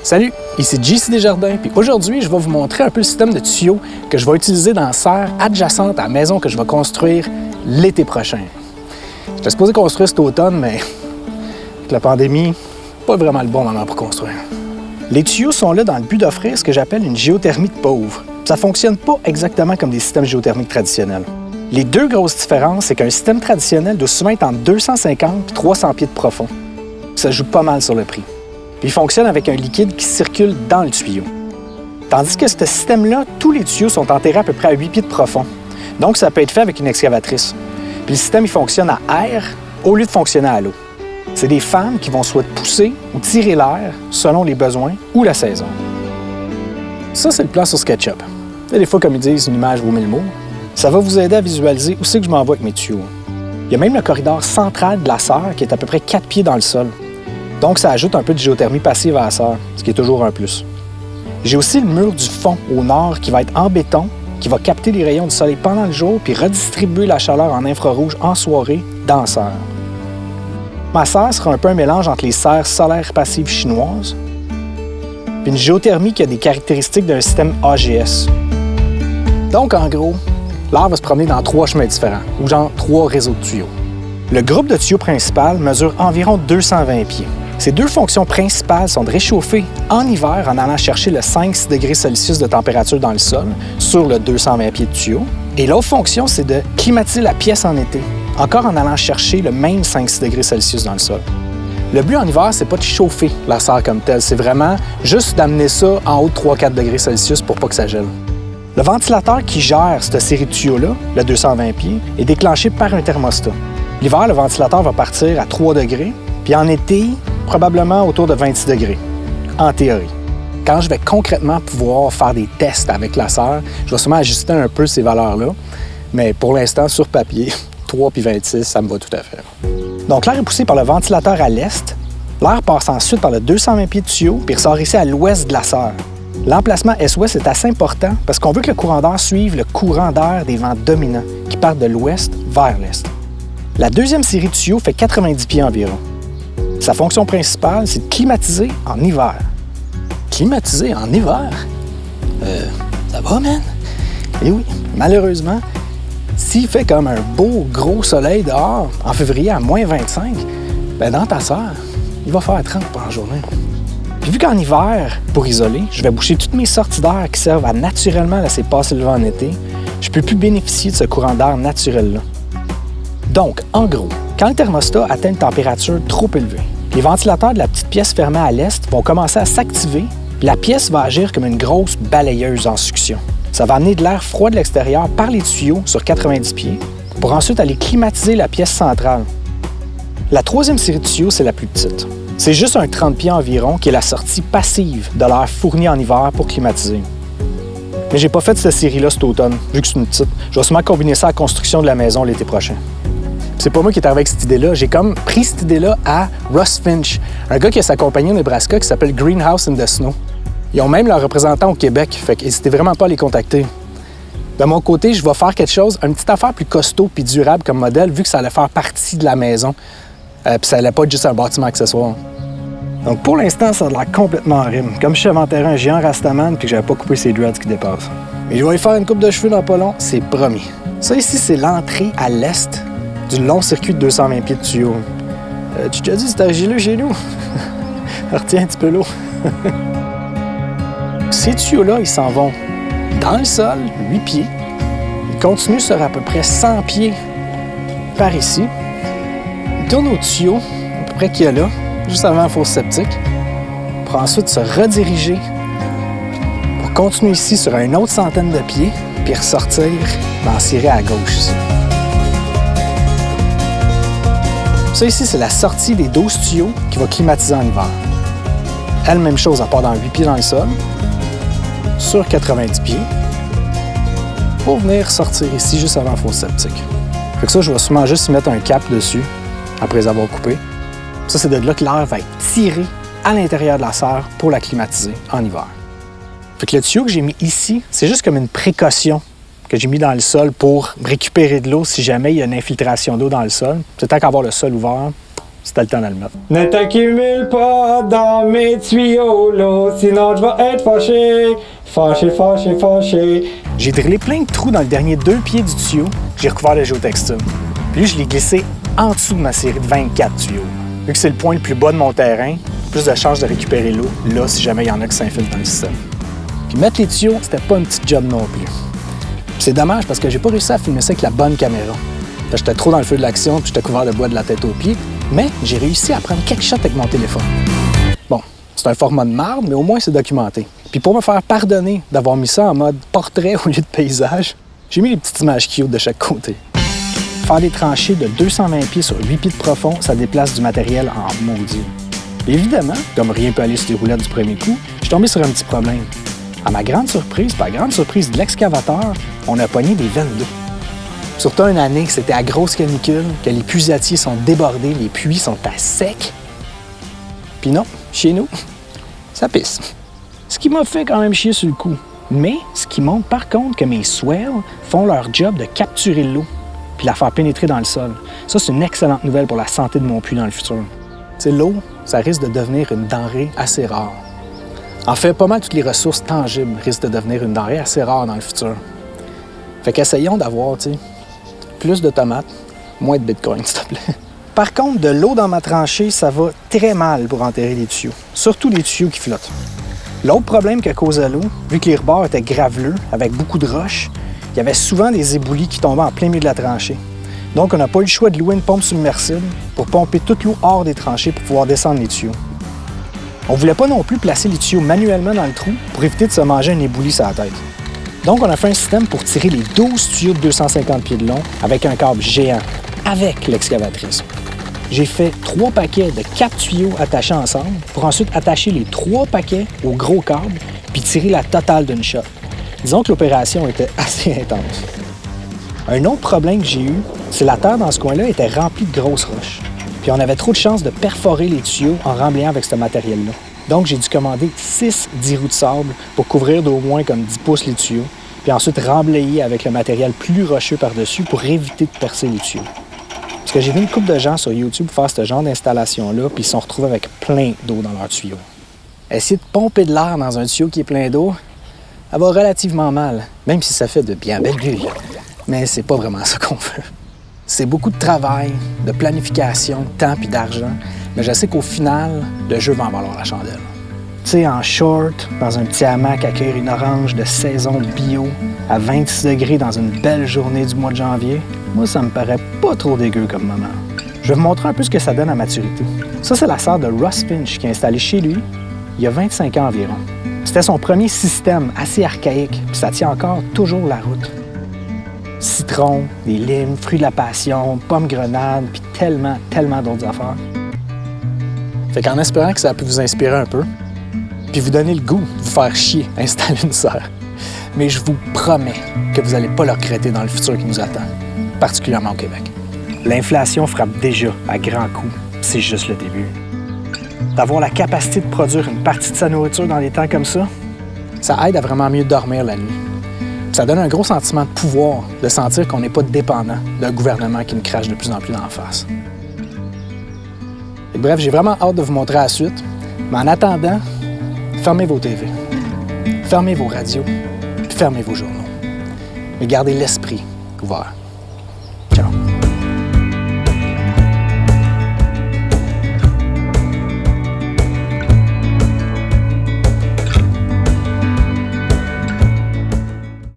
Salut, ici JC Desjardins, puis aujourd'hui, je vais vous montrer un peu le système de tuyaux que je vais utiliser dans la serre adjacente à la maison que je vais construire l'été prochain. J'étais supposé construire cet automne, mais avec la pandémie, pas vraiment le bon moment pour construire. Les tuyaux sont là dans le but d'offrir ce que j'appelle une géothermie de pauvre. Ça fonctionne pas exactement comme des systèmes géothermiques traditionnels. Les deux grosses différences, c'est qu'un système traditionnel doit souvent être entre 250 et 300 pieds de profond. Ça joue pas mal sur le prix. Puis il fonctionne avec un liquide qui circule dans le tuyau. Tandis que ce système-là, tous les tuyaux sont enterrés à peu près à 8 pieds de profond. Donc, ça peut être fait avec une excavatrice. Puis le système, il fonctionne à air au lieu de fonctionner à l'eau. C'est des fans qui vont soit pousser ou tirer l'air selon les besoins ou la saison. Ça, c'est le plan sur SketchUp. Et des fois, comme ils disent, une image vaut 1000 mots. Ça va vous aider à visualiser où c'est que je m'en vais avec mes tuyaux. Il y a même le corridor central de la serre qui est à peu près 4 pieds dans le sol. Donc, ça ajoute un peu de géothermie passive à la serre, ce qui est toujours un plus. J'ai aussi le mur du fond au nord qui va être en béton, qui va capter les rayons du soleil pendant le jour puis redistribuer la chaleur en infrarouge en soirée dans la serre. Ma serre sera un peu un mélange entre les serres solaires passives chinoises puis une géothermie qui a des caractéristiques d'un système AGS. Donc, en gros, l'air va se promener dans 3 chemins différents, ou genre 3 réseaux de tuyaux. Le groupe de tuyaux principal mesure environ 220 pieds. Ces 2 fonctions principales sont de réchauffer en hiver en allant chercher le 5-6 degrés Celsius de température dans le sol sur le 220 pieds de tuyau. Et l'autre fonction, c'est de climatiser la pièce en été, encore en allant chercher le même 5-6 degrés Celsius dans le sol. Le but en hiver, c'est pas de chauffer la serre comme telle, c'est vraiment juste d'amener ça en haut de 3-4 degrés Celsius pour pas que ça gèle. Le ventilateur qui gère cette série de tuyaux-là, le 220 pieds, est déclenché par un thermostat. L'hiver, le ventilateur va partir à 3 degrés, puis en été, probablement autour de 26 degrés, en théorie. Quand je vais concrètement pouvoir faire des tests avec la serre, je vais sûrement ajuster un peu ces valeurs-là, mais pour l'instant, sur papier, 3 puis 26, ça me va tout à fait. Donc, l'air est poussé par le ventilateur à l'est, l'air passe ensuite par le 220 pieds de tuyau, puis ressort ici à l'ouest de la serre. L'emplacement est-ouest est assez important parce qu'on veut que le courant d'air suive le courant d'air des vents dominants qui partent de l'ouest vers l'est. La deuxième série de tuyaux fait 90 pieds environ. Sa fonction principale, c'est de climatiser en hiver. Climatiser en hiver? Ça va, man? Eh oui, malheureusement, s'il fait comme un beau gros soleil dehors en février à moins 25, ben dans ta serre, il va faire 30 pendant la journée. Puis vu qu'en hiver, pour isoler, je vais boucher toutes mes sorties d'air qui servent à naturellement laisser passer le vent en été, je ne peux plus bénéficier de ce courant d'air naturel-là. Donc, en gros, quand le thermostat atteint une température trop élevée, les ventilateurs de la petite pièce fermée à l'est vont commencer à s'activer, puis la pièce va agir comme une grosse balayeuse en succion. Ça va amener de l'air froid de l'extérieur par les tuyaux sur 90 pieds pour ensuite aller climatiser la pièce centrale. La troisième série de tuyaux, c'est la plus petite. C'est juste un 30 pieds environ qui est la sortie passive de l'air fourni en hiver pour climatiser. Mais j'ai pas fait cette série-là cet automne, vu que c'est une petite. Je vais sûrement combiner ça à la construction de la maison l'été prochain. C'est pas moi qui est arrivé avec cette idée-là. J'ai comme pris cette idée-là à Russ Finch, un gars qui a sa compagnie au Nebraska qui s'appelle Greenhouse in the Snow. Ils ont même leur représentant au Québec, fait qu'hésitez vraiment pas à les contacter. De mon côté, je vais faire quelque chose, une petite affaire plus costaud puis durable comme modèle, vu que ça allait faire partie de la maison. Puis ça allait pas être juste un bâtiment accessoire. Donc pour l'instant, ça a l'air complètement en rime. Comme je inventerais un géant Rastaman puis que j'avais pas coupé ses dreads qui dépassent. Mais je vais y faire une coupe de cheveux dans pas long, c'est promis. Ça ici, c'est l'entrée à l'est du long circuit de 220 pieds de tuyau. Tu t'as dit, c'est argileux chez nous? Retiens un petit peu l'eau. Ces tuyaux-là, ils s'en vont dans le sol, 8 pieds. Ils continuent sur à peu près 100 pieds par ici. Ils tournent au tuyau, à peu près qu'il y a là, juste avant la fosse septique, pour ensuite se rediriger pour continuer ici sur une autre centaine de pieds, puis ressortir dans la cirée à gauche ici. Ça ici, c'est la sortie des 12 tuyaux qui va climatiser en hiver. Elle, même chose, elle part dans 8 pieds dans le sol, sur 90 pieds, pour venir sortir ici juste avant la fosse septique. Fait que ça, je vais sûrement juste y mettre un cap dessus, après les avoir coupés. Ça, c'est de là que l'air va être tiré à l'intérieur de la serre pour la climatiser en hiver. Fait que le tuyau que j'ai mis ici, c'est juste comme une précaution que j'ai mis dans le sol pour récupérer de l'eau si jamais il y a une infiltration d'eau dans le sol. C'est tant qu'avoir le sol ouvert, c'était le temps de le mettre. Ne t'accumule pas dans mes tuyaux, là, sinon je vais être fâché. Fâché, fâché, fâché. J'ai drillé plein de trous dans le dernier 2 pieds du tuyau, j'ai recouvert le géotextile. Puis je l'ai glissé en dessous de ma série de 24 tuyaux. Vu que c'est le point le plus bas de mon terrain, plus de chances de récupérer l'eau, là, si jamais il y en a qui s'infiltrent dans le système. Puis mettre les tuyaux, c'était pas une petite job non plus. Puis c'est dommage parce que j'ai pas réussi à filmer ça avec la bonne caméra. J'étais trop dans le feu de l'action, puis j'étais couvert de bois de la tête aux pieds, mais j'ai réussi à prendre quelques shots avec mon téléphone. Bon, c'est un format de marde, mais au moins c'est documenté. Puis pour me faire pardonner d'avoir mis ça en mode portrait au lieu de paysage, j'ai mis les petites images cute de chaque côté. Faire des tranchées de 220 pieds sur 8 pieds de profond, ça déplace du matériel en maudit. Évidemment, comme rien peut aller sur les roulettes du premier coup, je suis tombé sur un petit problème. À ma grande surprise, pas grande surprise de l'excavateur, on a pogné des veines d'eau. Surtout une année que c'était à grosse canicule, que les puisatiers sont débordés, les puits sont à sec. Puis non, chez nous, ça pisse. Ce qui m'a fait quand même chier sur le coup. Mais ce qui montre par contre que mes swells font leur job de capturer l'eau puis la faire pénétrer dans le sol. Ça, c'est une excellente nouvelle pour la santé de mon puits dans le futur. Tu sais, l'eau, ça risque de devenir une denrée assez rare. En fait, pas mal toutes les ressources tangibles risquent de devenir une denrée assez rare dans le futur. Fait qu'essayons d'avoir, tu sais, plus de tomates, moins de bitcoin, s'il te plaît. Par contre, de l'eau dans ma tranchée, ça va très mal pour enterrer les tuyaux. Surtout les tuyaux qui flottent. L'autre problème que causait l'eau, vu que les rebords étaient graveleux, avec beaucoup de roches, il y avait souvent des éboulis qui tombaient en plein milieu de la tranchée. Donc, on n'a pas eu le choix de louer une pompe submersible pour pomper toute l'eau hors des tranchées pour pouvoir descendre les tuyaux. On voulait pas non plus placer les tuyaux manuellement dans le trou pour éviter de se manger un éboulis sur la tête. Donc, on a fait un système pour tirer les 12 tuyaux de 250 pieds de long avec un câble géant, avec l'excavatrice. J'ai fait 3 paquets de 4 tuyaux attachés ensemble pour ensuite attacher les 3 paquets au gros câble puis tirer la totale d'une shot. Disons que l'opération était assez intense. Un autre problème que j'ai eu, c'est la terre dans ce coin-là était remplie de grosses roches. Puis on avait trop de chances de perforer les tuyaux en remblayant avec ce matériel-là. Donc j'ai dû commander 6 10 roues de sable pour couvrir d'au moins comme 10 pouces les tuyaux, puis ensuite remblayer avec le matériel plus rocheux par-dessus pour éviter de percer les tuyaux. Parce que j'ai vu une couple de gens sur YouTube faire ce genre d'installation-là, puis ils se sont retrouvés avec plein d'eau dans leurs tuyaux. Essayer de pomper de l'air dans un tuyau qui est plein d'eau, ça va relativement mal, même si ça fait de bien belles bulles. Mais c'est pas vraiment ça qu'on veut. C'est beaucoup de travail, de planification, de temps puis d'argent, mais je sais qu'au final, le jeu va en valoir la chandelle. Tu sais, en short, dans un petit hamac à cueillir une orange de saison bio, à 26 degrés dans une belle journée du mois de janvier, moi, ça me paraît pas trop dégueu comme moment. Je vais vous montrer un peu ce que ça donne à maturité. Ça, c'est la sœur de Russ Finch qui a installé chez lui il y a 25 ans environ. C'était son premier système assez archaïque, puis ça tient encore toujours la route. Citron, des limes, fruits de la passion, pommes grenades, puis tellement d'autres affaires. Fait qu'en espérant que ça a pu vous inspirer un peu, puis vous donner le goût de vous faire chier à installer une serre. Mais je vous promets que vous n'allez pas le regretter dans le futur qui nous attend, particulièrement au Québec. L'inflation frappe déjà à grands coups, c'est juste le début. D'avoir la capacité de produire une partie de sa nourriture dans des temps comme ça aide à vraiment mieux dormir la nuit. Ça donne un gros sentiment de pouvoir, de sentir qu'on n'est pas dépendant d'un gouvernement qui nous crache de plus en plus d'en face. Et bref, j'ai vraiment hâte de vous montrer la suite, mais en attendant, fermez vos TV, fermez vos radios, puis fermez vos journaux. Mais gardez l'esprit ouvert.